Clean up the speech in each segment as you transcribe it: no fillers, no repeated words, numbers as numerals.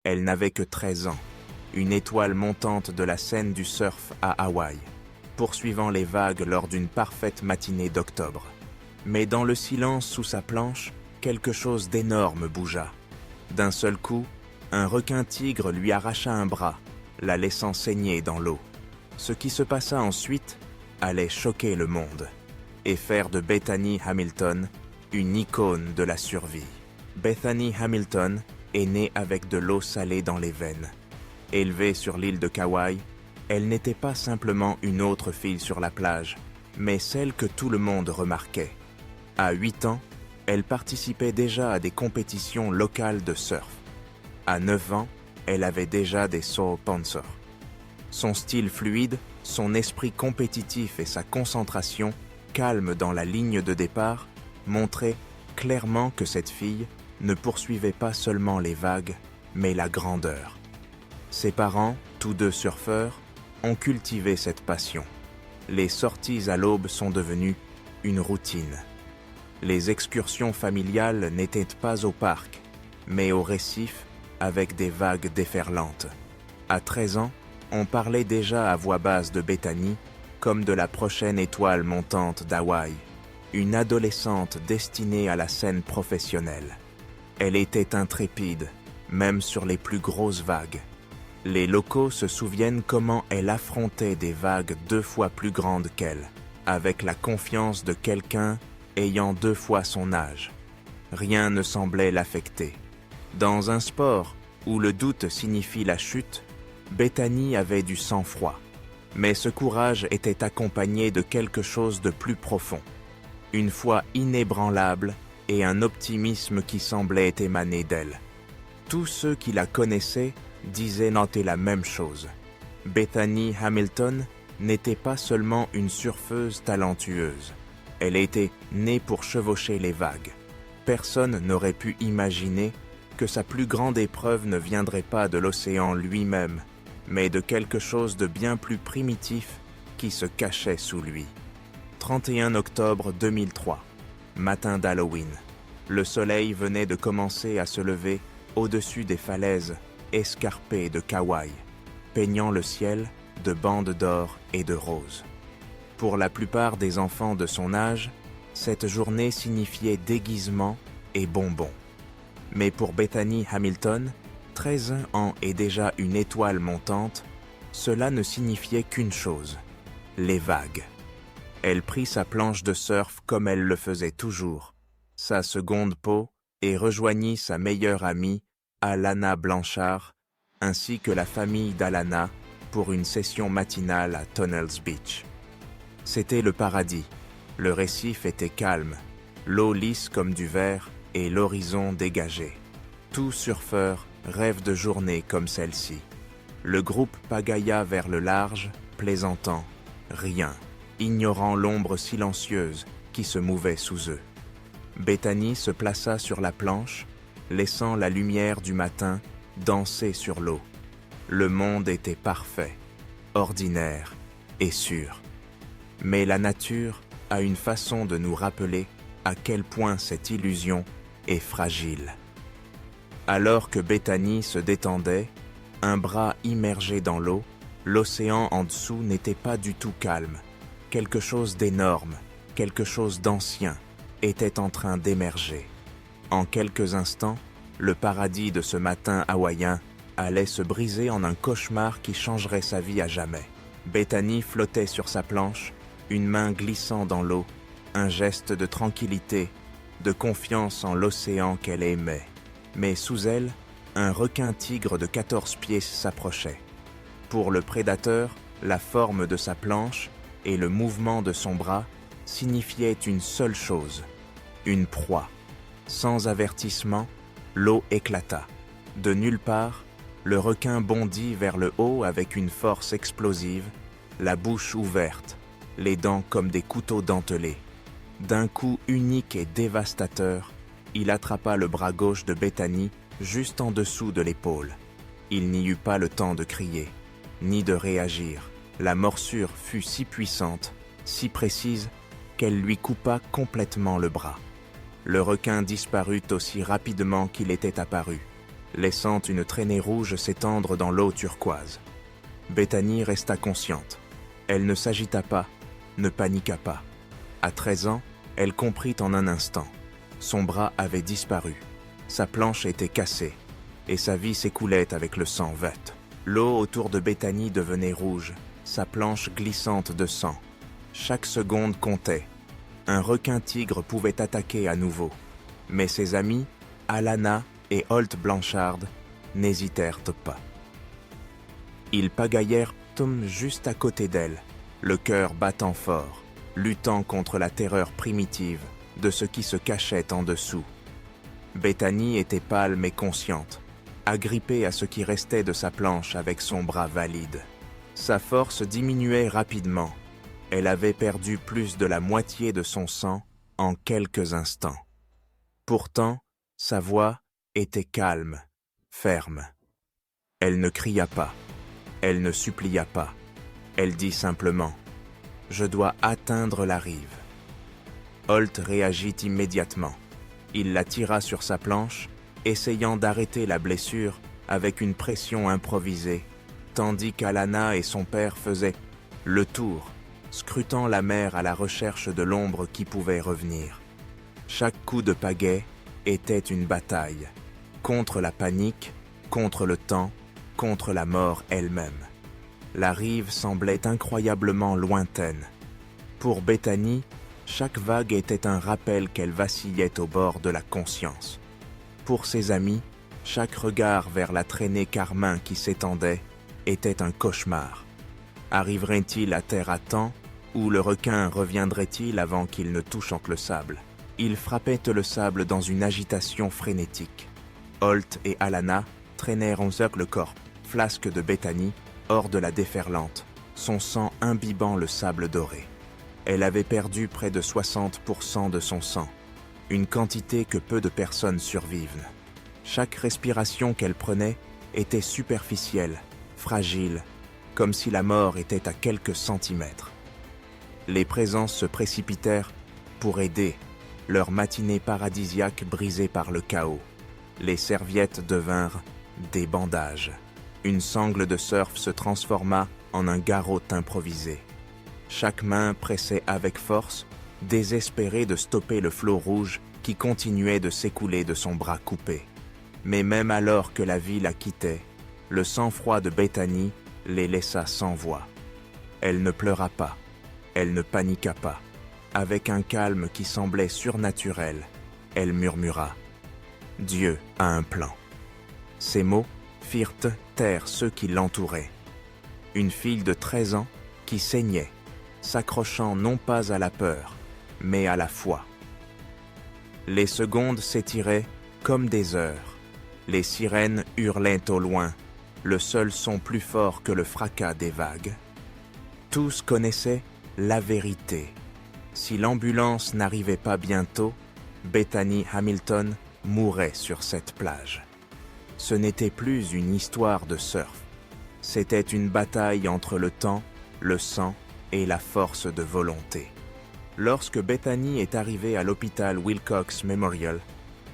Elle n'avait que 13 ans, une étoile montante de la scène du surf à Hawaï, poursuivant les vagues lors d'une parfaite matinée d'octobre. Mais dans le silence sous sa planche, quelque chose d'énorme bougea. D'un seul coup, un requin-tigre lui arracha un bras, la laissant saigner dans l'eau. Ce qui se passa ensuite allait choquer le monde et faire de Bethany Hamilton une icône de la survie. Bethany Hamilton est née avec de l'eau salée dans les veines. Élevée sur l'île de Kauai, elle n'était pas simplement une autre fille sur la plage, mais celle que tout le monde remarquait. À 8 ans, elle participait déjà à des compétitions locales de surf. À 9 ans, elle avait déjà des sponsors. Son style fluide, son esprit compétitif et sa concentration, calme dans la ligne de départ, montraient clairement que cette fille ne poursuivait pas seulement les vagues, mais la grandeur. Ses parents, tous deux surfeurs, ont cultivé cette passion. Les sorties à l'aube sont devenues une routine. Les excursions familiales n'étaient pas au parc, mais au récif avec des vagues déferlantes. À 13 ans, on parlait déjà à voix basse de Bethany comme de la prochaine étoile montante d'Hawaï, une adolescente destinée à la scène professionnelle. Elle était intrépide, même sur les plus grosses vagues. Les locaux se souviennent comment elle affrontait des vagues 2 fois plus grandes qu'elle, avec la confiance de quelqu'un ayant 2 fois son âge. Rien ne semblait l'affecter. Dans un sport où le doute signifie la chute, Bethany avait du sang-froid. Mais ce courage était accompagné de quelque chose de plus profond. Une foi inébranlable et un optimisme qui semblait émaner d'elle. Tous ceux qui la connaissaient disaient noter la même chose. Bethany Hamilton n'était pas seulement une surfeuse talentueuse. Elle était née pour chevaucher les vagues. Personne n'aurait pu imaginer que sa plus grande épreuve ne viendrait pas de l'océan lui-même, mais de quelque chose de bien plus primitif qui se cachait sous lui. 31 octobre 2003, matin d'Halloween. Le soleil venait de commencer à se lever au-dessus des falaises escarpées de Kauai, peignant le ciel de bandes d'or et de roses. Pour la plupart des enfants de son âge, cette journée signifiait déguisement et bonbons. Mais pour Bethany Hamilton, 13 ans et déjà une étoile montante, cela ne signifiait qu'une chose, les vagues. Elle prit sa planche de surf comme elle le faisait toujours, sa seconde peau, et rejoignit sa meilleure amie, Alana Blanchard, ainsi que la famille d'Alana pour une session matinale à Tunnels Beach. C'était le paradis. Le récif était calme, l'eau lisse comme du verre et l'horizon dégagé. Tout surfeur rêve de journées comme celle-ci. Le groupe pagailla vers le large, plaisantant, rien, ignorant l'ombre silencieuse qui se mouvait sous eux. Bethany se plaça sur la planche, laissant la lumière du matin danser sur l'eau. Le monde était parfait, ordinaire et sûr. Mais la nature a une façon de nous rappeler à quel point cette illusion est fragile. Alors que Bethany se détendait, un bras immergé dans l'eau, l'océan en dessous n'était pas du tout calme. Quelque chose d'énorme, quelque chose d'ancien, était en train d'émerger. En quelques instants, le paradis de ce matin hawaïen allait se briser en un cauchemar qui changerait sa vie à jamais. Bethany flottait sur sa planche, une main glissant dans l'eau, un geste de tranquillité, de confiance en l'océan qu'elle aimait. Mais sous elle, un requin-tigre de 14 pieds s'approchait. Pour le prédateur, la forme de sa planche et le mouvement de son bras signifiaient une seule chose, une proie. Sans avertissement, l'eau éclata. De nulle part, le requin bondit vers le haut avec une force explosive, la bouche ouverte, les dents comme des couteaux dentelés. D'un coup unique et dévastateur, il attrapa le bras gauche de Bethany juste en dessous de l'épaule. Il n'y eut pas le temps de crier, ni de réagir. La morsure fut si puissante, si précise, qu'elle lui coupa complètement le bras. Le requin disparut aussi rapidement qu'il était apparu. laissant une traînée rouge s'étendre dans l'eau turquoise. Bethany resta consciente. Elle ne s'agita pas, ne paniqua pas. À 13 ans, elle comprit en un instant. Son bras avait disparu, sa planche était cassée, et sa vie s'écoulait avec le sang vert. L'eau autour de Bethany devenait rouge, sa planche glissante de sang. Chaque seconde comptait. Un requin-tigre pouvait attaquer à nouveau. Mais ses amis, Alana et Holt Blanchard, n'hésitèrent pas. Ils pagaillèrent Tom juste à côté d'elle, le cœur battant fort, luttant contre la terreur primitive de ce qui se cachait en dessous. Bethany était pâle mais consciente, agrippée à ce qui restait de sa planche avec son bras valide. Sa force diminuait rapidement. Elle avait perdu plus de la moitié de son sang en quelques instants. Pourtant, sa voix était calme, ferme. Elle ne cria pas, elle ne supplia pas. Elle dit simplement « Je dois atteindre la rive ». Holt réagit immédiatement. Il la tira sur sa planche, essayant d'arrêter la blessure avec une pression improvisée, tandis qu'Alana et son père faisaient le tour, scrutant la mer à la recherche de l'ombre qui pouvait revenir. Chaque coup de pagaie était une bataille, contre la panique, contre le temps, contre la mort elle-même. La rive semblait incroyablement lointaine. Pour Bethany, chaque vague était un rappel qu'elle vacillait au bord de la conscience. Pour ses amis, chaque regard vers la traînée carmin qui s'étendait était un cauchemar. Arriverait-il à terre à temps, ou le requin reviendrait-il avant qu'il ne touche le sable? Il frappait le sable dans une agitation frénétique. Holt et Alana traînèrent en cercle le corps, flasque de Bethany, hors de la déferlante, son sang imbibant le sable doré. Elle avait perdu près de 60% de son sang, une quantité que peu de personnes survivent. Chaque respiration qu'elle prenait était superficielle, fragile, comme si la mort était à quelques centimètres. Les présences se précipitèrent pour aider, leur matinée paradisiaque brisée par le chaos. Les serviettes devinrent des bandages. Une sangle de surf se transforma en un garrot improvisé. Chaque main pressait avec force, désespérée de stopper le flot rouge qui continuait de s'écouler de son bras coupé. Mais même alors que la vie la quittait, le sang-froid de Bethany les laissa sans voix. Elle ne pleura pas, elle ne paniqua pas. Avec un calme qui semblait surnaturel, elle murmura « Dieu a un plan ». Ces mots firent taire ceux qui l'entouraient. Une fille de 13 ans qui saignait, s'accrochant non pas à la peur, mais à la foi. Les secondes s'étiraient comme des heures. Les sirènes hurlaient au loin, le seul son plus fort que le fracas des vagues. Tous connaissaient la vérité. Si l'ambulance n'arrivait pas bientôt, Bethany Hamilton mourait sur cette plage. Ce n'était plus une histoire de surf. C'était une bataille entre le temps, le sang et la force de volonté. Lorsque Bethany est arrivée à l'hôpital Wilcox Memorial,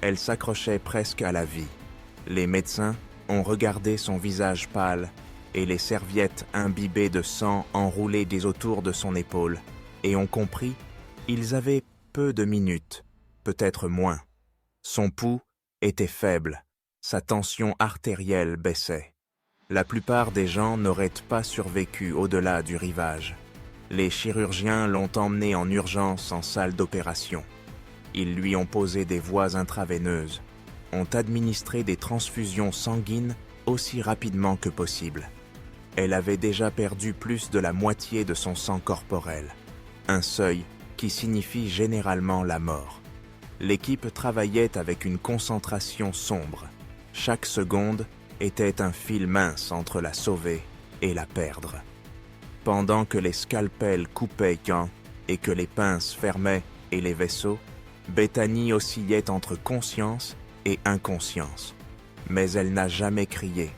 elle s'accrochait presque à la vie. Les médecins ont regardé son visage pâle et les serviettes imbibées de sang enroulées des autour de son épaule et ont compris ils avaient peu de minutes, peut-être moins. Son pouls était faible, sa tension artérielle baissait. La plupart des gens n'auraient pas survécu au-delà du rivage. Les chirurgiens l'ont emmené en urgence en salle d'opération. Ils lui ont posé des voies intraveineuses, ont administré des transfusions sanguines aussi rapidement que possible. Elle avait déjà perdu plus de la moitié de son sang corporel, un seuil qui signifie généralement la mort. L'équipe travaillait avec une concentration sombre. Chaque seconde était un fil mince entre la sauver et la perdre. Pendant que les scalpels coupaient Yan et que les pinces fermaient et les vaisseaux, Bethany oscillait entre conscience et inconscience. Mais elle n'a jamais crié,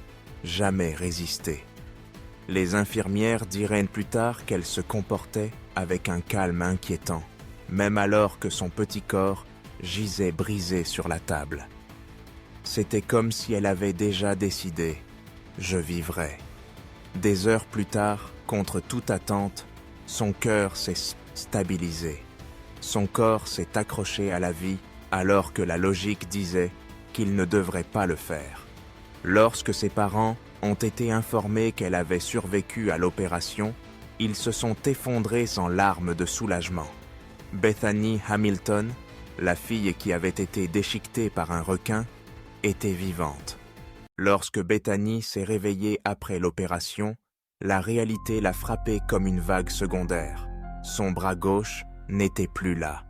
jamais résisté. Les infirmières diraient plus tard qu'elle se comportait avec un calme inquiétant, même alors que son petit corps gisait brisé sur la table. C'était comme si elle avait déjà décidé « je vivrai ». Des heures plus tard, contre toute attente, son cœur s'est stabilisé. Son corps s'est accroché à la vie alors que la logique disait qu'il ne devrait pas le faire. Lorsque ses parents ont été informés qu'elle avait survécu à l'opération, ils se sont effondrés en larmes de soulagement. Bethany Hamilton, la fille qui avait été déchiquetée par un requin, était vivante. Lorsque Bethany s'est réveillée après l'opération, la réalité l'a frappée comme une vague secondaire. Son bras gauche n'était plus là.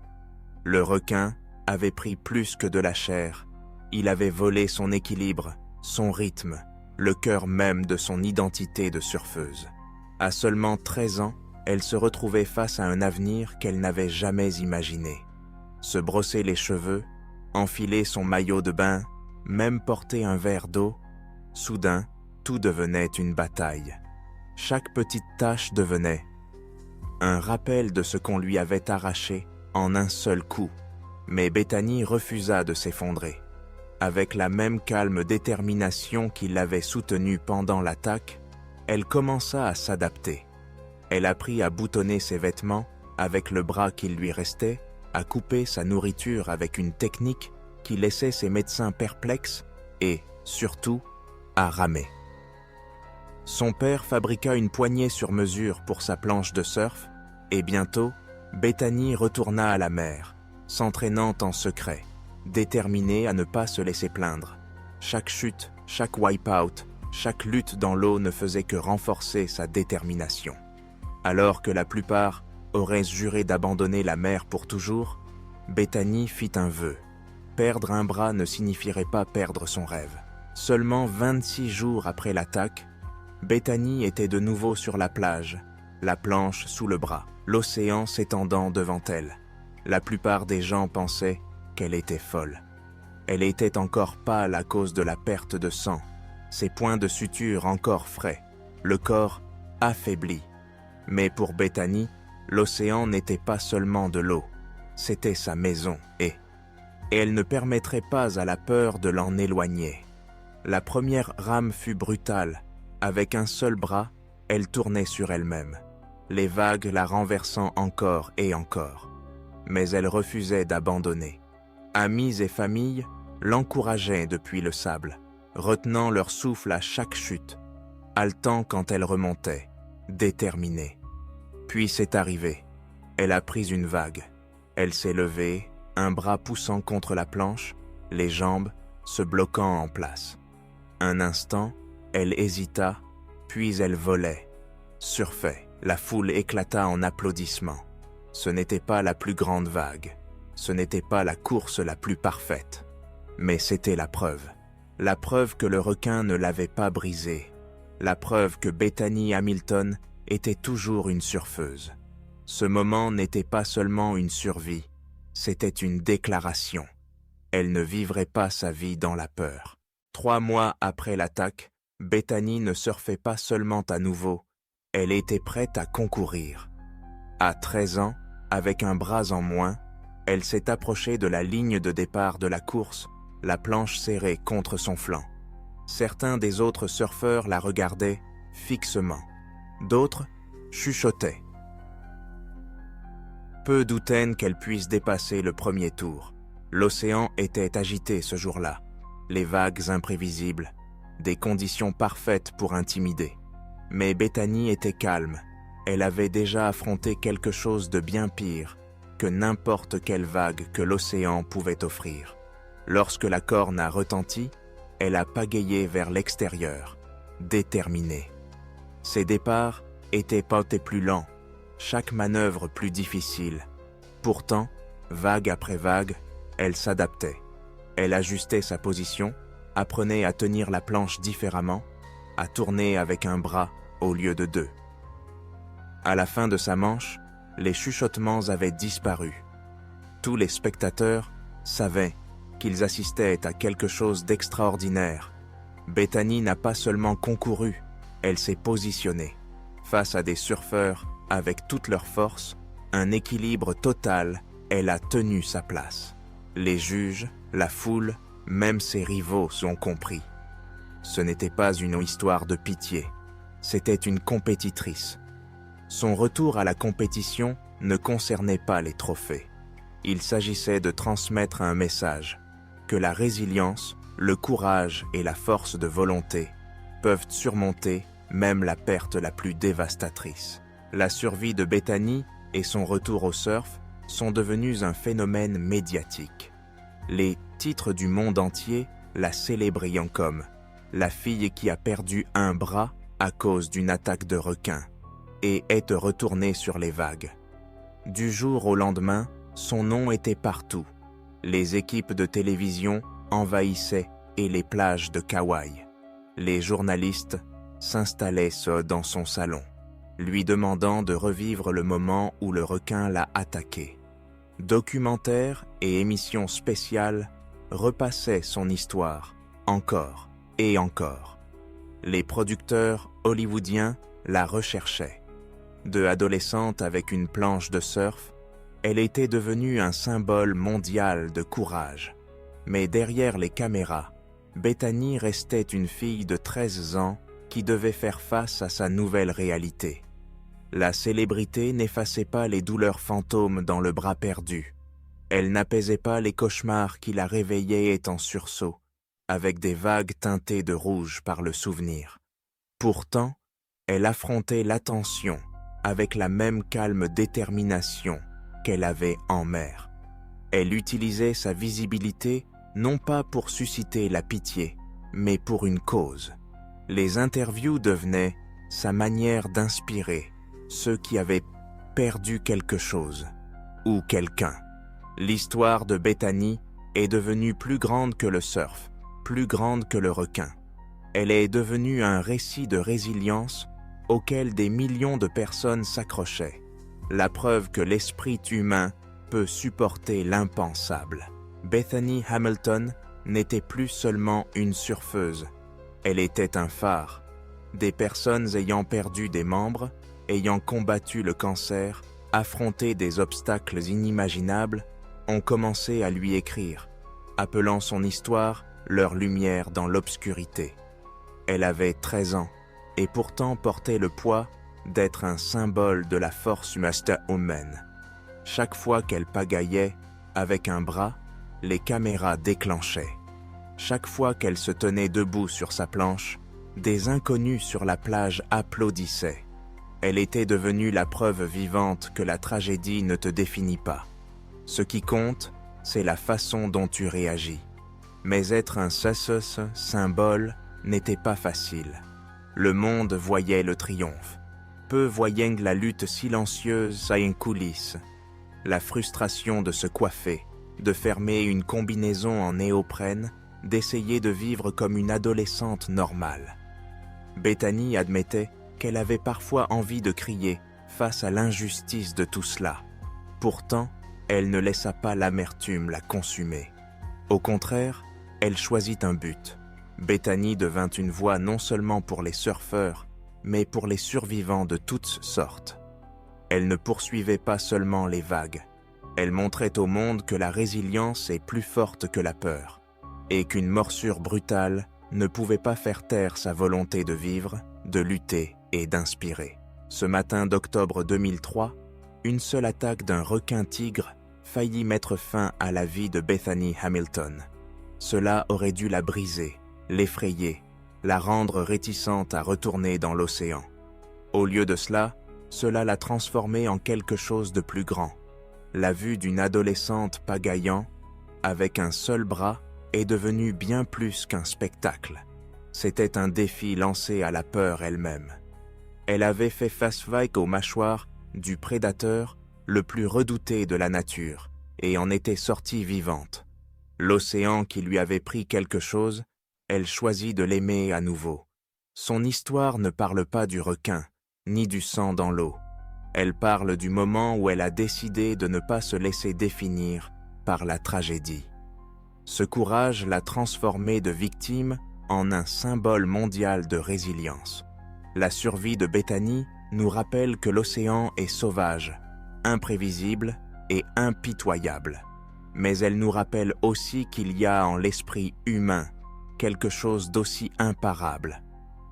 Le requin avait pris plus que de la chair. Il avait volé son équilibre, son rythme, le cœur même de son identité de surfeuse. À seulement 13 ans, elle se retrouvait face à un avenir qu'elle n'avait jamais imaginé. Se brosser les cheveux, enfiler son maillot de bain, même porter un verre d'eau, soudain, tout devenait une bataille. Chaque petite tâche devenait un rappel de ce qu'on lui avait arraché en un seul coup. Mais Bethany refusa de s'effondrer. Avec la même calme détermination qui l'avait soutenue pendant l'attaque, elle commença à s'adapter. Elle apprit à boutonner ses vêtements avec le bras qu'il lui restait, à couper sa nourriture avec une technique qui laissait ses médecins perplexes et, surtout, à ramer. Son père fabriqua une poignée sur mesure pour sa planche de surf et bientôt, Bethany retourna à la mer, s'entraînant en secret, déterminée à ne pas se laisser plaindre. Chaque chute, chaque wipe-out, chaque lutte dans l'eau ne faisait que renforcer sa détermination. Alors que la plupart auraient juré d'abandonner la mer pour toujours, Bethany fit un vœu. Perdre un bras ne signifierait pas perdre son rêve. Seulement 26 jours après l'attaque, Bethany était de nouveau sur la plage, la planche sous le bras, l'océan s'étendant devant elle. La plupart des gens pensaient qu'elle était folle. Elle était encore pâle à cause de la perte de sang, ses points de suture encore frais, le corps affaibli. Mais pour Bethany, l'océan n'était pas seulement de l'eau, c'était sa maison et elle ne permettrait pas à la peur de l'en éloigner. La première rame fut brutale. Avec un seul bras, elle tournait sur elle-même, les vagues la renversant encore et encore. Mais elle refusait d'abandonner. Amis et famille l'encourageaient depuis le sable, retenant leur souffle à chaque chute, haletant quand elle remontait, déterminée. Puis c'est arrivé. Elle a pris une vague. Elle s'est levée, un bras poussant contre la planche, les jambes se bloquant en place. Un instant, elle hésita, puis elle volait, surfait. La foule éclata en applaudissements. Ce n'était pas la plus grande vague, ce n'était pas la course la plus parfaite, mais c'était la preuve que le requin ne l'avait pas brisée, la preuve que Bethany Hamilton était toujours une surfeuse. Ce moment n'était pas seulement une survie, c'était une déclaration. Elle ne vivrait pas sa vie dans la peur. 3 mois après l'attaque, Bethany ne surfait pas seulement à nouveau, elle était prête à concourir. À 13 ans, avec un bras en moins, elle s'est approchée de la ligne de départ de la course, la planche serrée contre son flanc. Certains des autres surfeurs la regardaient fixement, d'autres chuchotaient. Peu doutaient qu'elle puisse dépasser le premier tour. L'océan était agité ce jour-là, les vagues imprévisibles, des conditions parfaites pour intimider. Mais Bethany était calme, elle avait déjà affronté quelque chose de bien pire que n'importe quelle vague que l'océan pouvait offrir. Lorsque la corne a retenti, elle a pagayé vers l'extérieur, déterminée. Ses départs étaient pas plus lents, chaque manœuvre plus difficile. Pourtant, vague après vague, elle s'adaptait. Elle ajustait sa position, apprenait à tenir la planche différemment, à tourner avec un bras au lieu de 2. À la fin de sa manche, les chuchotements avaient disparu. Tous les spectateurs savaient qu'ils assistaient à quelque chose d'extraordinaire. Bethany n'a pas seulement concouru, elle s'est positionnée. Face à des surfeurs avec toute leur force, un équilibre total, elle a tenu sa place. Les juges, la foule, Même ses rivaux ont compris. Ce n'était pas une histoire de pitié, c'était une compétitrice. Son retour à la compétition ne concernait pas les trophées. Il s'agissait de transmettre un message, que la résilience, le courage et la force de volonté peuvent surmonter même la perte la plus dévastatrice. La survie de Bethany et son retour au surf sont devenus un phénomène médiatique. Les titres du monde entier la célébrant comme la fille qui a perdu un bras à cause d'une attaque de requin et est retournée sur les vagues. Du jour au lendemain, son nom était partout. Les équipes de télévision envahissaient et les plages de Kauai. Les journalistes s'installaient dans son salon, lui demandant de revivre le moment où le requin l'a attaqué. Documentaires et émissions spéciales repassaient son histoire, encore et encore. Les producteurs hollywoodiens la recherchaient. De adolescente avec une planche de surf, elle était devenue un symbole mondial de courage. Mais derrière les caméras, Bethany restait une fille de 13 ans qui devait faire face à sa nouvelle réalité. La célébrité n'effaçait pas les douleurs fantômes dans le bras perdu. Elle n'apaisait pas les cauchemars qui la réveillaient en sursaut, avec des vagues teintées de rouge par le souvenir. Pourtant, elle affrontait l'attention avec la même calme détermination qu'elle avait en mer. Elle utilisait sa visibilité non pas pour susciter la pitié, mais pour une cause. Les interviews devenaient sa manière d'inspirer ceux qui avaient perdu quelque chose ou quelqu'un. L'histoire de Bethany est devenue plus grande que le surf, plus grande que le requin. Elle est devenue un récit de résilience auquel des millions de personnes s'accrochaient. La preuve que l'esprit humain peut supporter l'impensable. Bethany Hamilton n'était plus seulement une surfeuse. Elle était un phare. Des personnes ayant perdu des membres, ayant combattu le cancer, affronté des obstacles inimaginables, ont commencé à lui écrire, appelant son histoire leur lumière dans l'obscurité. Elle avait 13 ans et pourtant portait le poids d'être un symbole de la force humaine. Chaque fois qu'elle pagaillait avec un bras, les caméras déclenchaient. Chaque fois qu'elle se tenait debout sur sa planche, des inconnus sur la plage applaudissaient. Elle était devenue la preuve vivante que la tragédie ne te définit pas. Ce qui compte, c'est la façon dont tu réagis. Mais être un symbole n'était pas facile. Le monde voyait le triomphe. Peu voyaient la lutte silencieuse en coulisses. La frustration de se coiffer, de fermer une combinaison en néoprène, d'essayer de vivre comme une adolescente normale. Bethany admettait qu'elle avait parfois envie de crier face à l'injustice de tout cela. Pourtant, elle ne laissa pas l'amertume la consumer. Au contraire, elle choisit un but. Bethany devint une voix non seulement pour les surfeurs, mais pour les survivants de toutes sortes. Elle ne poursuivait pas seulement les vagues. Elle montrait au monde que la résilience est plus forte que la peur, et qu'une morsure brutale ne pouvait pas faire taire sa volonté de vivre, de lutter et d'inspirer. Ce matin d'octobre 2003, une seule attaque d'un requin-tigre faillit mettre fin à la vie de Bethany Hamilton. Cela aurait dû la briser, l'effrayer, la rendre réticente à retourner dans l'océan. Au lieu de cela, cela l'a transformée en quelque chose de plus grand. La vue d'une adolescente pagaillant, avec un seul bras, est devenue bien plus qu'un spectacle. C'était un défi lancé à la peur elle-même. Elle avait fait face aux mâchoires du prédateur le plus redouté de la nature et en était sortie vivante. L'océan qui lui avait pris quelque chose, elle choisit de l'aimer à nouveau. Son histoire ne parle pas du requin, ni du sang dans l'eau. Elle parle du moment où elle a décidé de ne pas se laisser définir par la tragédie. Ce courage l'a transformée de victime en un symbole mondial de résilience. La survie de Bethany nous rappelle que l'océan est sauvage, imprévisible et impitoyable. mais elle nous rappelle aussi qu'il y a en l'esprit humain quelque chose d'aussi imparable.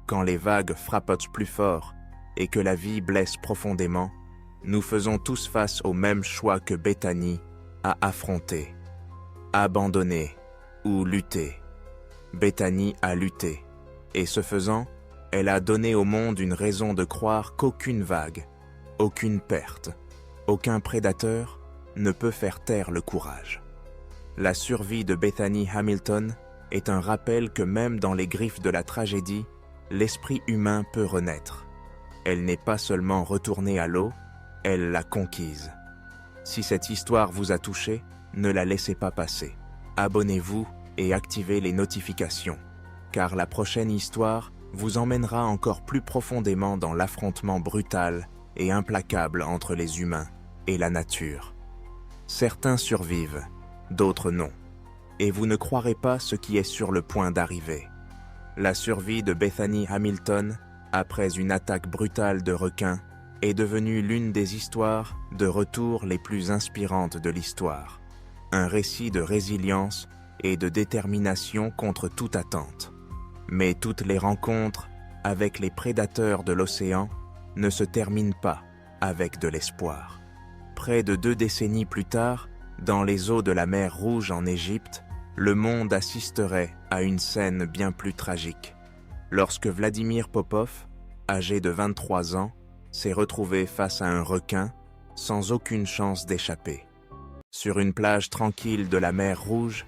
Quand les vagues frappotent plus fort et que la vie blesse profondément, nous faisons tous face au même choix que Bethany a affronté, abandonner ou lutter. Bethany a lutté, et ce faisant, elle a donné au monde une raison de croire qu'aucune vague, aucune perte, aucun prédateur ne peut faire taire le courage. La survie de Bethany Hamilton est un rappel que même dans les griffes de la tragédie, l'esprit humain peut renaître. Elle n'est pas seulement retournée à l'eau, elle l'a conquise. Si cette histoire vous a touché, ne la laissez pas passer. Abonnez-vous et activez les notifications, car la prochaine histoire vous emmènera encore plus profondément dans l'affrontement brutal et implacable entre les humains et la nature. Certains survivent, d'autres non, et vous ne croirez pas ce qui est sur le point d'arriver. La survie de Bethany Hamilton, après une attaque brutale de requins, est devenue l'une des histoires de retour les plus inspirantes de l'histoire. Un récit de résilience et de détermination contre toute attente. Mais toutes les rencontres avec les prédateurs de l'océan ne se terminent pas avec de l'espoir. Près de 2 décennies plus tard, dans les eaux de la mer Rouge en Égypte, le monde assisterait à une scène bien plus tragique. Lorsque Vladimir Popov, âgé de 23 ans, s'est retrouvé face à un requin sans aucune chance d'échapper. Sur une plage tranquille de la mer Rouge,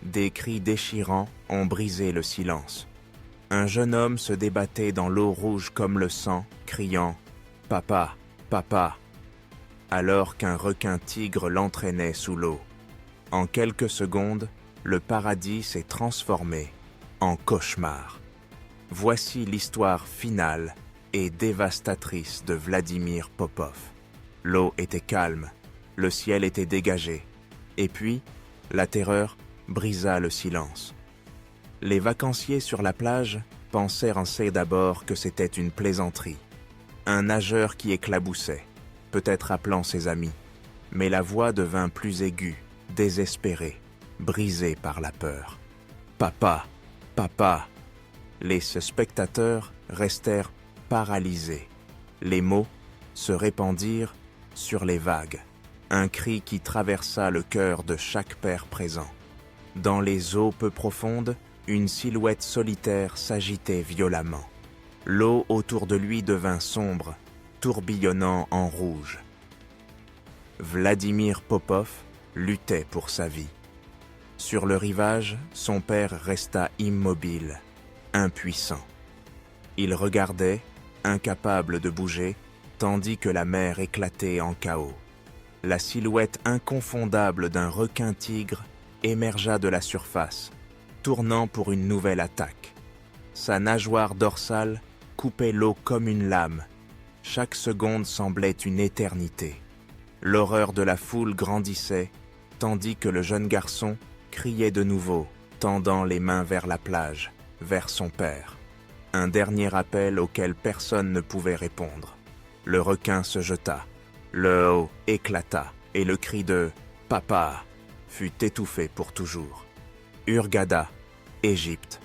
des cris déchirants ont brisé le silence. Un jeune homme se débattait dans l'eau rouge comme le sang, criant « Papa, papa !» alors qu'un requin-tigre l'entraînait sous l'eau. En quelques secondes, le paradis s'est transformé en cauchemar. Voici l'histoire finale et dévastatrice de Vladimir Popov. L'eau était calme, le ciel était dégagé, et puis, la terreur brisa le silence. Les vacanciers sur la plage pensaient d'abord que c'était une plaisanterie. Un nageur qui éclaboussait, peut-être appelant ses amis, mais la voix devint plus aiguë, désespérée, brisée par la peur. « Papa, papa !» Les spectateurs restèrent paralysés. Les mots se répandirent sur les vagues, un cri qui traversa le cœur de chaque père présent. Dans les eaux peu profondes, une silhouette solitaire s'agitait violemment. L'eau autour de lui devint sombre, tourbillonnant en rouge. Vladimir Popov luttait pour sa vie. Sur le rivage, son père resta immobile, impuissant. Il regardait, incapable de bouger, tandis que la mer éclatait en chaos. La silhouette inconfondable d'un requin-tigre émergea de la surface, tournant pour une nouvelle attaque. Sa nageoire dorsale coupait l'eau comme une lame. Chaque seconde semblait une éternité. L'horreur de la foule grandissait, tandis que le jeune garçon criait de nouveau, tendant les mains vers la plage, vers son père. Un dernier appel auquel personne ne pouvait répondre. Le requin se jeta, l'eau éclata, et le cri de « Papa » fut étouffé pour toujours. Hurghada, Égypte.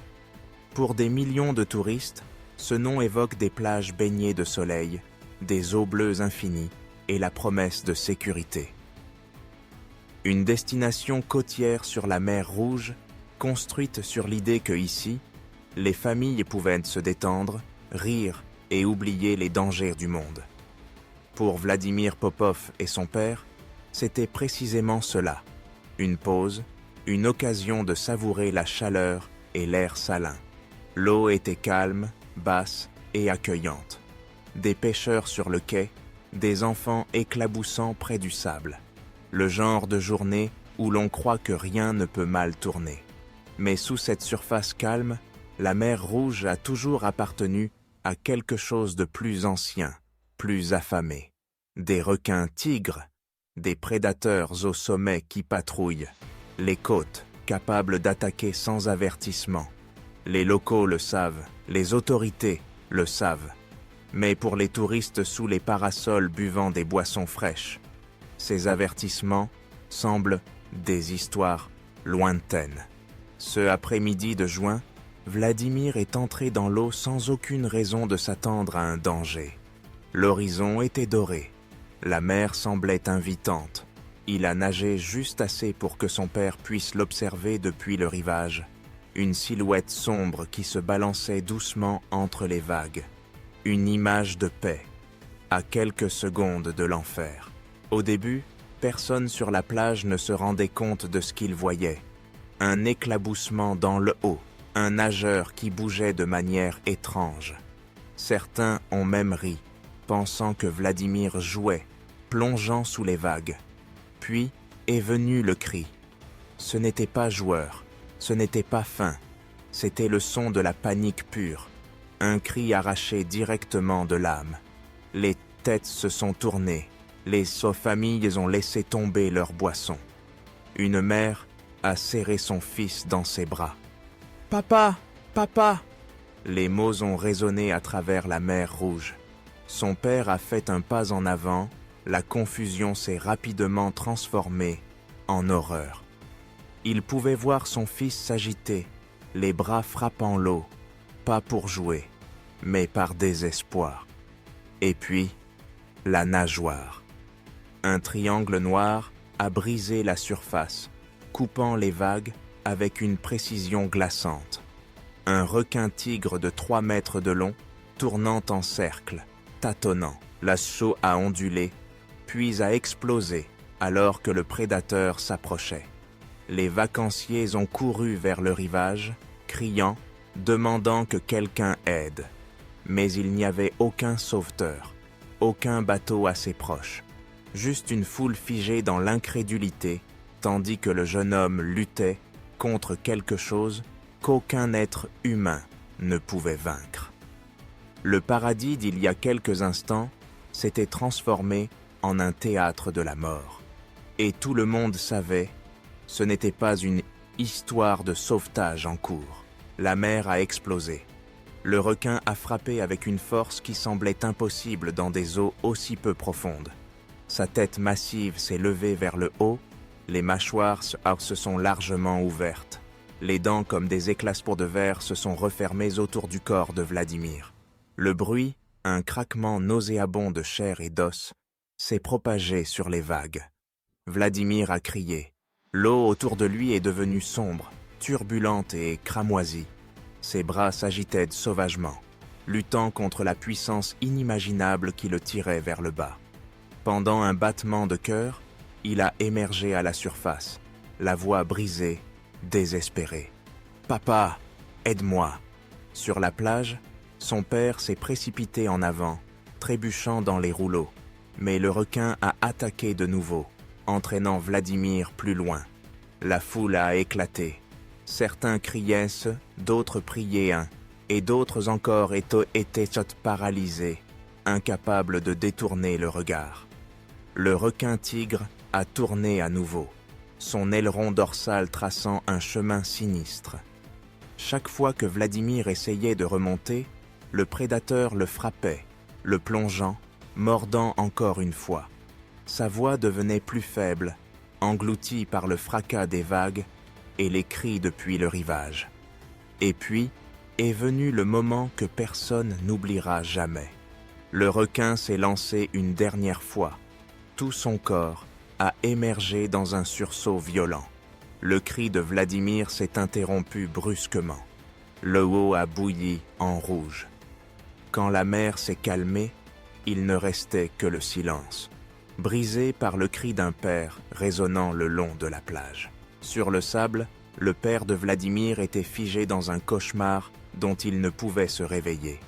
Pour des millions de touristes, ce nom évoque des plages baignées de soleil, des eaux bleues infinies et la promesse de sécurité. Une destination côtière sur la mer Rouge, construite sur l'idée que ici, les familles pouvaient se détendre, rire et oublier les dangers du monde. Pour Vladimir Popov et son père, c'était précisément cela, une pause, une occasion de savourer la chaleur et l'air salin. L'eau était calme, basse et accueillante. Des pêcheurs sur le quai, des enfants éclaboussant près du sable. Le genre de journée où l'on croit que rien ne peut mal tourner. Mais sous cette surface calme, la mer Rouge a toujours appartenu à quelque chose de plus ancien, plus affamé. Des requins tigres, des prédateurs au sommet qui patrouillent, les côtes capables d'attaquer sans avertissement. Les locaux le savent, les autorités le savent. Mais pour les touristes sous les parasols buvant des boissons fraîches, ces avertissements semblent des histoires lointaines. Ce après-midi de juin, Vladimir est entré dans l'eau sans aucune raison de s'attendre à un danger. L'horizon était doré, la mer semblait invitante. Il a nagé juste assez pour que son père puisse l'observer depuis le rivage, une silhouette sombre qui se balançait doucement entre les vagues. Une image de paix, à quelques secondes de l'enfer. Au début, personne sur la plage ne se rendait compte de ce qu'il voyait. Un éclaboussement dans le haut, un nageur qui bougeait de manière étrange. Certains ont même ri, pensant que Vladimir jouait, plongeant sous les vagues. Puis est venu le cri. Ce n'était pas joueur, ce n'était pas fin, c'était le son de la panique pure, un cri arraché directement de l'âme. Les têtes se sont tournées, les familles ont laissé tomber leurs boissons. Une mère a serré son fils dans ses bras. « Papa, papa !» Les mots ont résonné à travers la mer Rouge. Son père a fait un pas en avant, la confusion s'est rapidement transformée en horreur. Il pouvait voir son fils s'agiter, les bras frappant l'eau, pas pour jouer, mais par désespoir. Et puis, la nageoire. Un triangle noir a brisé la surface, coupant les vagues avec une précision glaçante. Un requin-tigre de 3 mètres de long, tournant en cercle, tâtonnant. L'assaut a ondulé, puis a explosé alors que le prédateur s'approchait. Les vacanciers ont couru vers le rivage, criant, demandant que quelqu'un aide. Mais il n'y avait aucun sauveteur, aucun bateau assez proche, juste une foule figée dans l'incrédulité, tandis que le jeune homme luttait contre quelque chose qu'aucun être humain ne pouvait vaincre. Le paradis d'il y a quelques instants s'était transformé en un théâtre de la mort. Et tout le monde savait, ce n'était pas une histoire de sauvetage en cours. La mer a explosé. Le requin a frappé avec une force qui semblait impossible dans des eaux aussi peu profondes. Sa tête massive s'est levée vers le haut, les mâchoires se sont largement ouvertes. Les dents comme des éclassements de verre se sont refermées autour du corps de Vladimir. Le bruit, un craquement nauséabond de chair et d'os, s'est propagé sur les vagues. Vladimir a crié. L'eau autour de lui est devenue sombre, turbulente et cramoisie. Ses bras s'agitaient sauvagement, luttant contre la puissance inimaginable qui le tirait vers le bas. Pendant un battement de cœur, il a émergé à la surface, la voix brisée, désespérée. « Papa, aide-moi !» Sur la plage, son père s'est précipité en avant, trébuchant dans les rouleaux. Mais le requin a attaqué de nouveau, entraînant Vladimir plus loin. La foule a éclaté. Certains criaient, d'autres priaient, et d'autres encore étaient paralysés, incapables de détourner le regard. Le requin-tigre a tourné à nouveau, son aileron dorsal traçant un chemin sinistre. Chaque fois que Vladimir essayait de remonter, le prédateur le frappait, le plongeant, mordant encore une fois. Sa voix devenait plus faible, engloutie par le fracas des vagues et les cris depuis le rivage. Et puis est venu le moment que personne n'oubliera jamais. Le requin s'est lancé une dernière fois. Tout son corps a émergé dans un sursaut violent. Le cri de Vladimir s'est interrompu brusquement. L'eau a bouilli en rouge. Quand la mer s'est calmée, il ne restait que le silence, brisé par le cri d'un père résonnant le long de la plage. Sur le sable, le père de Vladimir était figé dans un cauchemar dont il ne pouvait se réveiller.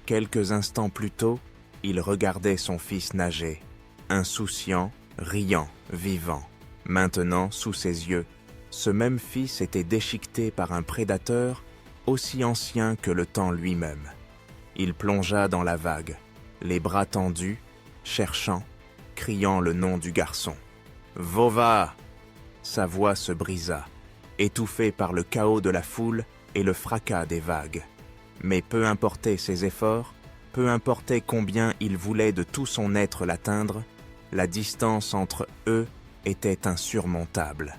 Quelques instants plus tôt, il regardait son fils nager, insouciant, riant, vivant. Maintenant, sous ses yeux, ce même fils était déchiqueté par un prédateur aussi ancien que le temps lui-même. Il plongea dans la vague, les bras tendus, cherchant, criant le nom du garçon. « Vova !» Sa voix se brisa, étouffée par le chaos de la foule et le fracas des vagues. Mais peu importait ses efforts, peu importait combien il voulait de tout son être l'atteindre, la distance entre eux était insurmontable.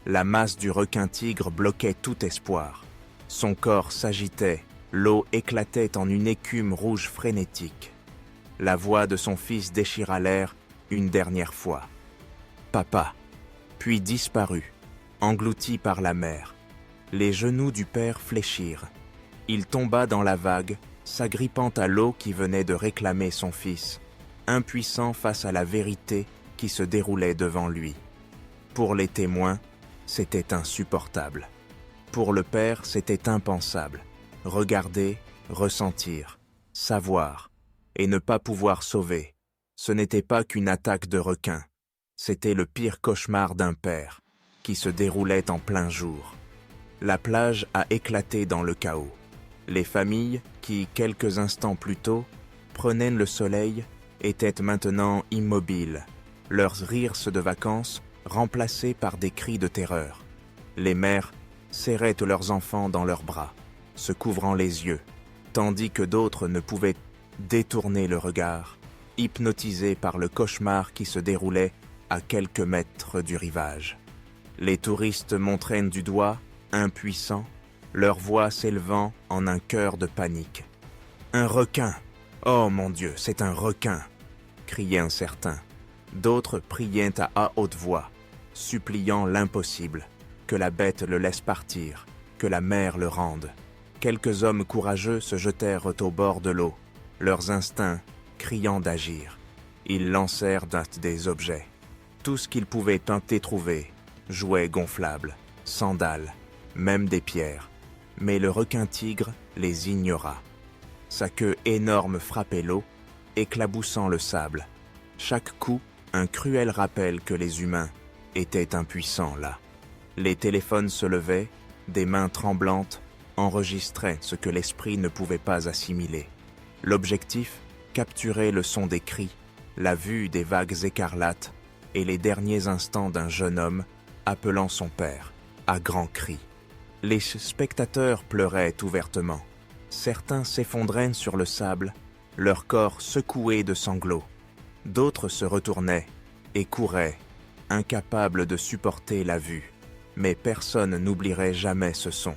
La masse du requin-tigre bloquait tout espoir. Son corps s'agitait, l'eau éclatait en une écume rouge frénétique. La voix de son fils déchira l'air une dernière fois. « Papa !» Puis disparut, englouti par la mer. Les genoux du père fléchirent. Il tomba dans la vague, s'agrippant à l'eau qui venait de réclamer son fils, impuissant face à la vérité qui se déroulait devant lui. Pour les témoins, c'était insupportable. Pour le père, c'était impensable. Regarder, ressentir, savoir, et ne pas pouvoir sauver. Ce n'était pas qu'une attaque de requin. C'était le pire cauchemar d'un père, qui se déroulait en plein jour. La plage a éclaté dans le chaos. Les familles qui, quelques instants plus tôt, prenaient le soleil, étaient maintenant immobiles, leurs rires de vacances remplacés par des cris de terreur. Les mères serraient leurs enfants dans leurs bras, se couvrant les yeux, tandis que d'autres ne pouvaient détourner le regard, hypnotisés par le cauchemar qui se déroulait à quelques mètres du rivage. Les touristes montraient du doigt, impuissants, leur voix s'élevant en un chœur de panique. « Un requin! Oh mon Dieu, c'est un requin !» criait un certain. D'autres priaient à haute voix, suppliant l'impossible, que la bête le laisse partir, que la mer le rende. Quelques hommes courageux se jetèrent au bord de l'eau, leurs instincts criant d'agir. Ils lancèrent des objets. Tout ce qu'ils pouvaient tenter trouver, jouets gonflables, sandales, même des pierres. Mais le requin-tigre les ignora. Sa queue énorme frappait l'eau, éclaboussant le sable. Chaque coup, un cruel rappel que les humains étaient impuissants là. Les téléphones se levaient, des mains tremblantes enregistraient ce que l'esprit ne pouvait pas assimiler. L'objectif, capturer le son des cris, la vue des vagues écarlates et les derniers instants d'un jeune homme appelant son père, à grands cris. Les spectateurs pleuraient ouvertement. Certains s'effondraient sur le sable, leur corps secoué de sanglots. D'autres se retournaient et couraient, incapables de supporter la vue. Mais personne n'oublierait jamais ce son,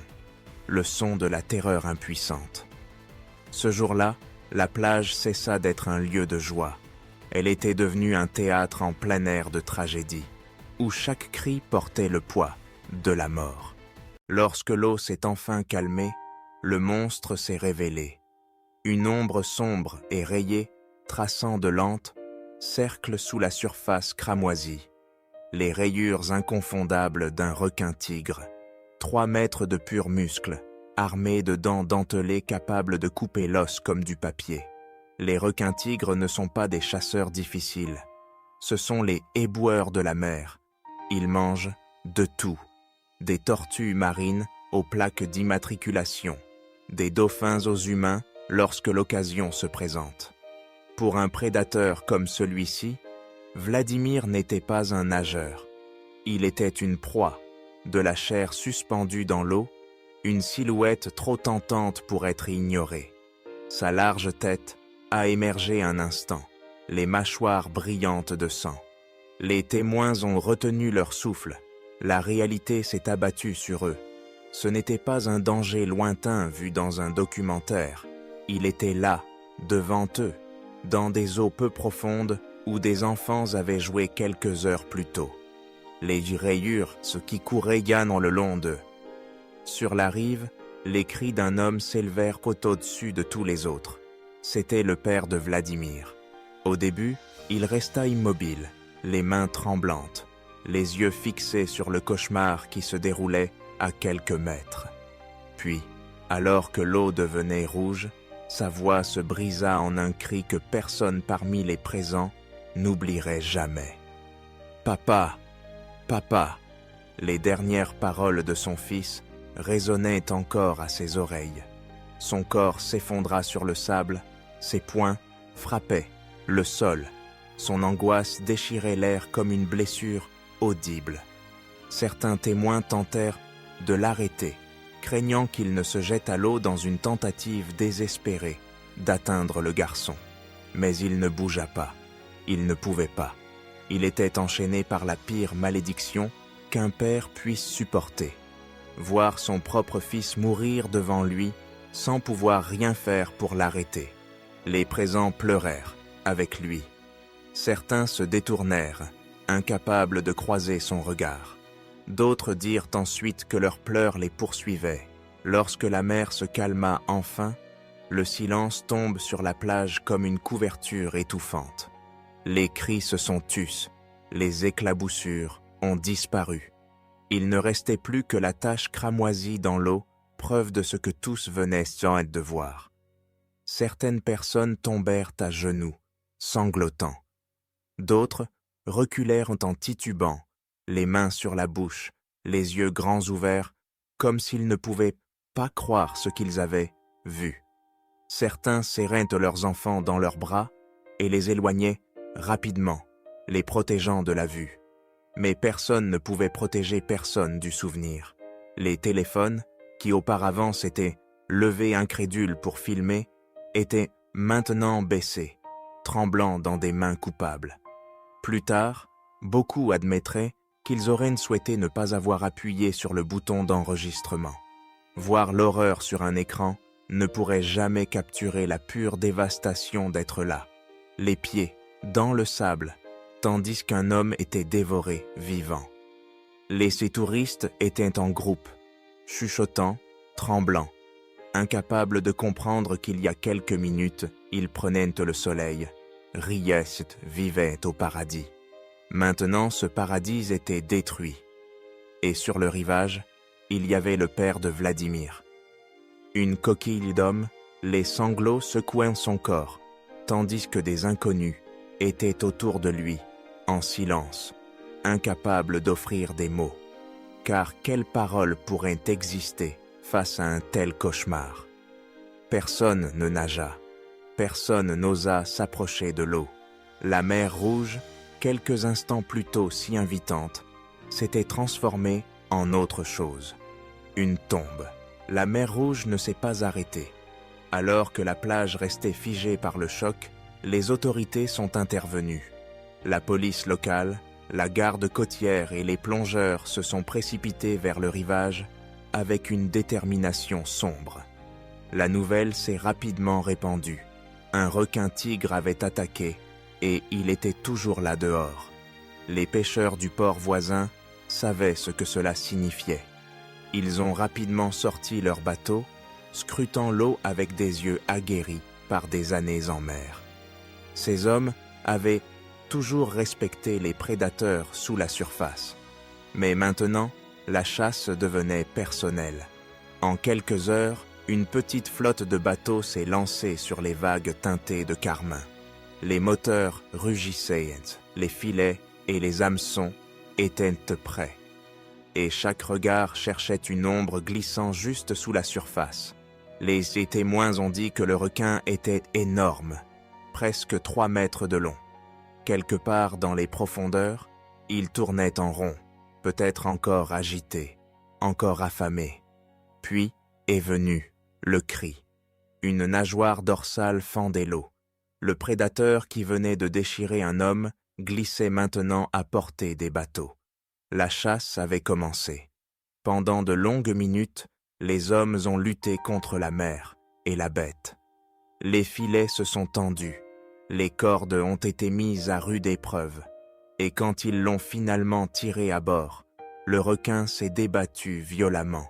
le son de la terreur impuissante. Ce jour-là, la plage cessa d'être un lieu de joie. Elle était devenue un théâtre en plein air de tragédie, où chaque cri portait le poids de la mort. Lorsque l'eau s'est enfin calmée, le monstre s'est révélé. Une ombre sombre et rayée, traçant de lentes, cercle sous la surface cramoisie. Les rayures inconfondables d'un requin-tigre. 3 mètres de pur muscle, armé de dents dentelées capables de couper l'os comme du papier. Les requins-tigres ne sont pas des chasseurs difficiles. Ce sont les éboueurs de la mer. Ils mangent de tout. Des tortues marines aux plaques d'immatriculation, des dauphins aux humains lorsque l'occasion se présente. Pour un prédateur comme celui-ci, Vladimir n'était pas un nageur. Il était une proie, de la chair suspendue dans l'eau, une silhouette trop tentante pour être ignorée. Sa large tête a émergé un instant, les mâchoires brillantes de sang. Les témoins ont retenu leur souffle. La réalité s'est abattue sur eux. Ce n'était pas un danger lointain vu dans un documentaire. Il était là, devant eux, dans des eaux peu profondes où des enfants avaient joué quelques heures plus tôt. Les rayures, ce qui couraient dans le long d'eux. Sur la rive, les cris d'un homme s'élevèrent au-dessus de tous les autres. C'était le père de Vladimir. Au début, il resta immobile, les mains tremblantes, les yeux fixés sur le cauchemar qui se déroulait à quelques mètres. Puis, alors que l'eau devenait rouge, sa voix se brisa en un cri que personne parmi les présents n'oublierait jamais. « Papa, papa !» Les dernières paroles de son fils résonnaient encore à ses oreilles. Son corps s'effondra sur le sable, ses poings frappaient le sol. Son angoisse déchirait l'air comme une blessure audible. Certains témoins tentèrent de l'arrêter, craignant qu'il ne se jette à l'eau dans une tentative désespérée d'atteindre le garçon. Mais il ne bougea pas. Il ne pouvait pas. Il était enchaîné par la pire malédiction qu'un père puisse supporter. Voir son propre fils mourir devant lui sans pouvoir rien faire pour l'arrêter. Les présents pleurèrent avec lui. Certains se détournèrent, incapables de croiser son regard. D'autres dirent ensuite que leurs pleurs les poursuivaient. Lorsque la mer se calma enfin, le silence tombe sur la plage comme une couverture étouffante. Les cris se sont tus, les éclaboussures ont disparu. Il ne restait plus que la tache cramoisie dans l'eau, preuve de ce que tous venaient sans être de voir. Certaines personnes tombèrent à genoux, sanglotant. D'autres reculèrent en titubant, les mains sur la bouche, les yeux grands ouverts, comme s'ils ne pouvaient pas croire ce qu'ils avaient vu. Certains serraient leurs enfants dans leurs bras et les éloignaient rapidement, les protégeant de la vue. Mais personne ne pouvait protéger personne du souvenir. Les téléphones, qui auparavant s'étaient levés incrédules pour filmer, étaient maintenant baissés, tremblant dans des mains coupables. Plus tard, beaucoup admettraient qu'ils auraient souhaité ne pas avoir appuyé sur le bouton d'enregistrement. Voir l'horreur sur un écran ne pourrait jamais capturer la pure dévastation d'être là, les pieds dans le sable, tandis qu'un homme était dévoré vivant. Les touristes étaient en groupe, chuchotant, tremblant, incapables de comprendre qu'il y a quelques minutes, ils prenaient le soleil, riaient, vivaient au paradis. Maintenant, ce paradis était détruit. Et sur le rivage, il y avait le père de Vladimir. Une coquille d'homme, les sanglots secouaient son corps, tandis que des inconnus étaient autour de lui, en silence, incapables d'offrir des mots. Car quelle parole pourrait exister face à un tel cauchemar? Personne ne nagea, personne n'osa s'approcher de l'eau. La mer Rouge, quelques instants plus tôt si invitante, s'était transformée en autre chose. Une tombe. La mer Rouge ne s'est pas arrêtée. Alors que la plage restait figée par le choc, les autorités sont intervenues. La police locale, la garde côtière et les plongeurs se sont précipités vers le rivage avec une détermination sombre. La nouvelle s'est rapidement répandue. Un requin-tigre avait attaqué et il était toujours là dehors. Les pêcheurs du port voisin savaient ce que cela signifiait. Ils ont rapidement sorti leur bateau, scrutant l'eau avec des yeux aguerris par des années en mer. Ces hommes avaient toujours respecté les prédateurs sous la surface. Mais maintenant, la chasse devenait personnelle. En quelques heures, une petite flotte de bateaux s'est lancée sur les vagues teintées de carmin. Les moteurs rugissaient, les filets et les hameçons étaient prêts. Et chaque regard cherchait une ombre glissant juste sous la surface. Les témoins ont dit que le requin était énorme, presque 3 mètres de long. Quelque part dans les profondeurs, il tournait en rond, peut-être encore agité, encore affamé. Puis est venu le cri. Une nageoire dorsale fendait l'eau. Le prédateur qui venait de déchirer un homme glissait maintenant à portée des bateaux. La chasse avait commencé. Pendant de longues minutes, les hommes ont lutté contre la mer et la bête. Les filets se sont tendus, les cordes ont été mises à rude épreuve, et quand ils l'ont finalement tiré à bord, le requin s'est débattu violemment,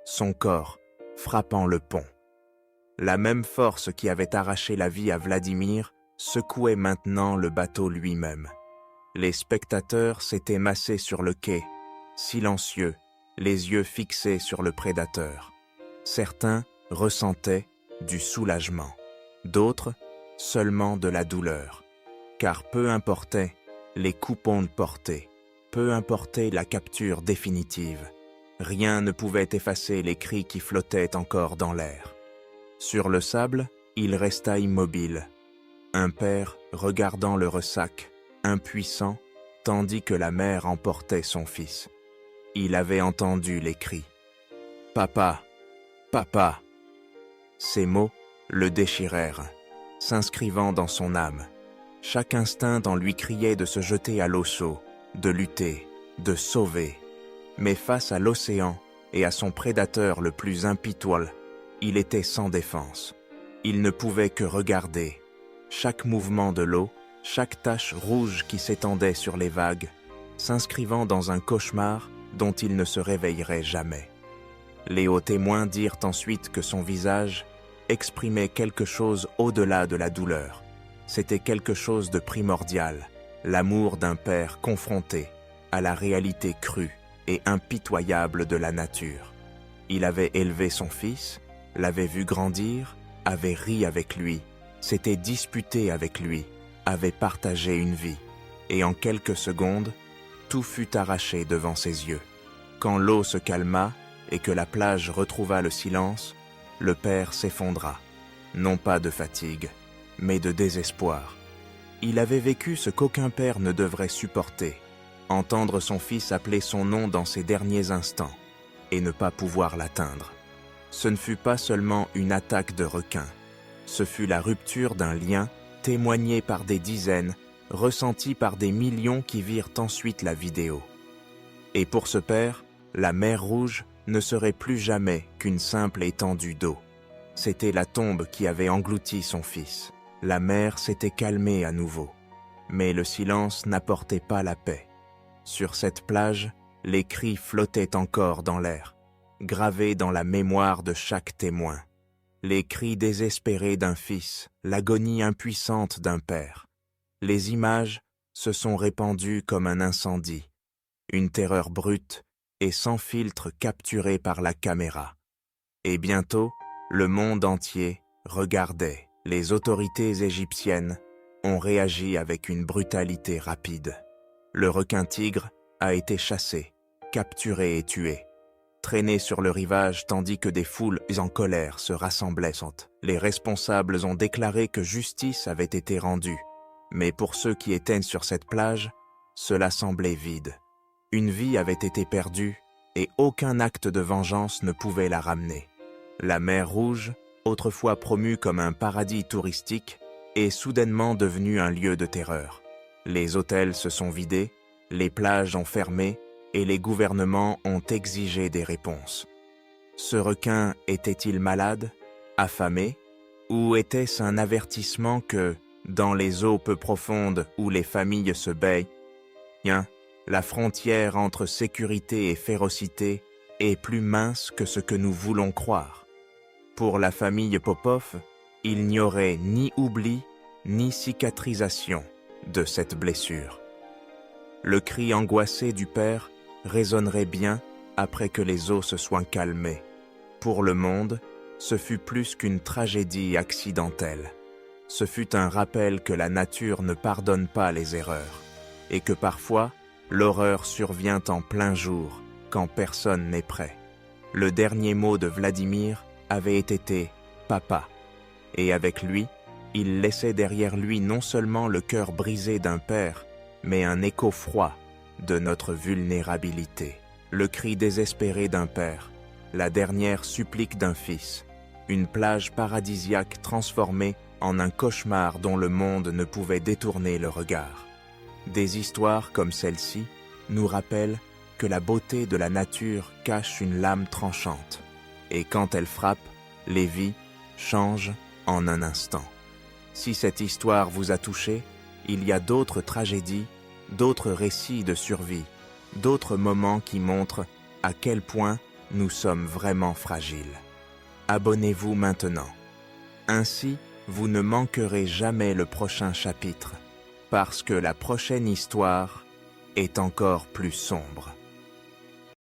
son corps frappant le pont. La même force qui avait arraché la vie à Vladimir secouait maintenant le bateau lui-même. Les spectateurs s'étaient massés sur le quai, silencieux, les yeux fixés sur le prédateur. Certains ressentaient du soulagement, d'autres seulement de la douleur. Car peu importait les coups portés, peu importait la capture définitive, rien ne pouvait effacer les cris qui flottaient encore dans l'air. Sur le sable, il resta immobile, un père regardant le ressac, impuissant, tandis que la mère emportait son fils. Il avait entendu les cris. « Papa, papa !» Ces mots le déchirèrent, s'inscrivant dans son âme. Chaque instinct en lui criait de se jeter à l'eau chaude, de lutter, de sauver. Mais face à l'océan et à son prédateur le plus impitoyable, il était sans défense. Il ne pouvait que regarder. Chaque mouvement de l'eau, chaque tache rouge qui s'étendait sur les vagues, s'inscrivant dans un cauchemar dont il ne se réveillerait jamais. Les hauts témoins dirent ensuite que son visage exprimait quelque chose au-delà de la douleur. C'était quelque chose de primordial, l'amour d'un père confronté à la réalité crue et impitoyable de la nature. Il avait élevé son fils, l'avait vu grandir, avait ri avec lui, s'était disputé avec lui, avait partagé une vie. Et en quelques secondes, tout fut arraché devant ses yeux. Quand l'eau se calma et que la plage retrouva le silence, le père s'effondra, non pas de fatigue, mais de désespoir. Il avait vécu ce qu'aucun père ne devrait supporter, entendre son fils appeler son nom dans ses derniers instants, et ne pas pouvoir l'atteindre. Ce ne fut pas seulement une attaque de requin, ce fut la rupture d'un lien témoigné par des dizaines, ressenti par des millions qui virent ensuite la vidéo. Et pour ce père, la mer Rouge ne serait plus jamais qu'une simple étendue d'eau. C'était la tombe qui avait englouti son fils. La mer s'était calmée à nouveau. Mais le silence n'apportait pas la paix. Sur cette plage, les cris flottaient encore dans l'air, gravés dans la mémoire de chaque témoin. Les cris désespérés d'un fils, l'agonie impuissante d'un père. Les images se sont répandues comme un incendie, une terreur brute et sans filtre capturée par la caméra. Et bientôt, le monde entier regardait. Les autorités égyptiennes ont réagi avec une brutalité rapide. Le requin-tigre a été chassé, capturé et tué, traîné sur le rivage tandis que des foules en colère se rassemblaient. Les responsables ont déclaré que justice avait été rendue, mais pour ceux qui étaient sur cette plage, cela semblait vide. Une vie avait été perdue et aucun acte de vengeance ne pouvait la ramener. La mer Rouge, autrefois promue comme un paradis touristique, est soudainement devenue un lieu de terreur. Les hôtels se sont vidés, les plages ont fermé et les gouvernements ont exigé des réponses. Ce requin était-il malade, affamé, ou était-ce un avertissement que, dans les eaux peu profondes où les familles se baignent, la frontière entre sécurité et férocité est plus mince que ce que nous voulons croire. Pour la famille Popov, il n'y aurait ni oubli, ni cicatrisation de cette blessure. Le cri angoissé du père résonnerait bien après que les eaux se soient calmées. Pour le monde, ce fut plus qu'une tragédie accidentelle. Ce fut un rappel que la nature ne pardonne pas les erreurs, et que parfois, l'horreur survient en plein jour, quand personne n'est prêt. Le dernier mot de Vladimir avait été « papa », et avec lui, il laissait derrière lui non seulement le cœur brisé d'un père, mais un écho froid de notre vulnérabilité. Le cri désespéré d'un père, la dernière supplique d'un fils, une plage paradisiaque transformée en un cauchemar dont le monde ne pouvait détourner le regard. Des histoires comme celle-ci nous rappellent que la beauté de la nature cache une lame tranchante, et quand elle frappe, les vies changent en un instant. Si cette histoire vous a touché, il y a d'autres tragédies, d'autres récits de survie, d'autres moments qui montrent à quel point nous sommes vraiment fragiles. Abonnez-vous maintenant. Ainsi, vous ne manquerez jamais le prochain chapitre, parce que la prochaine histoire est encore plus sombre.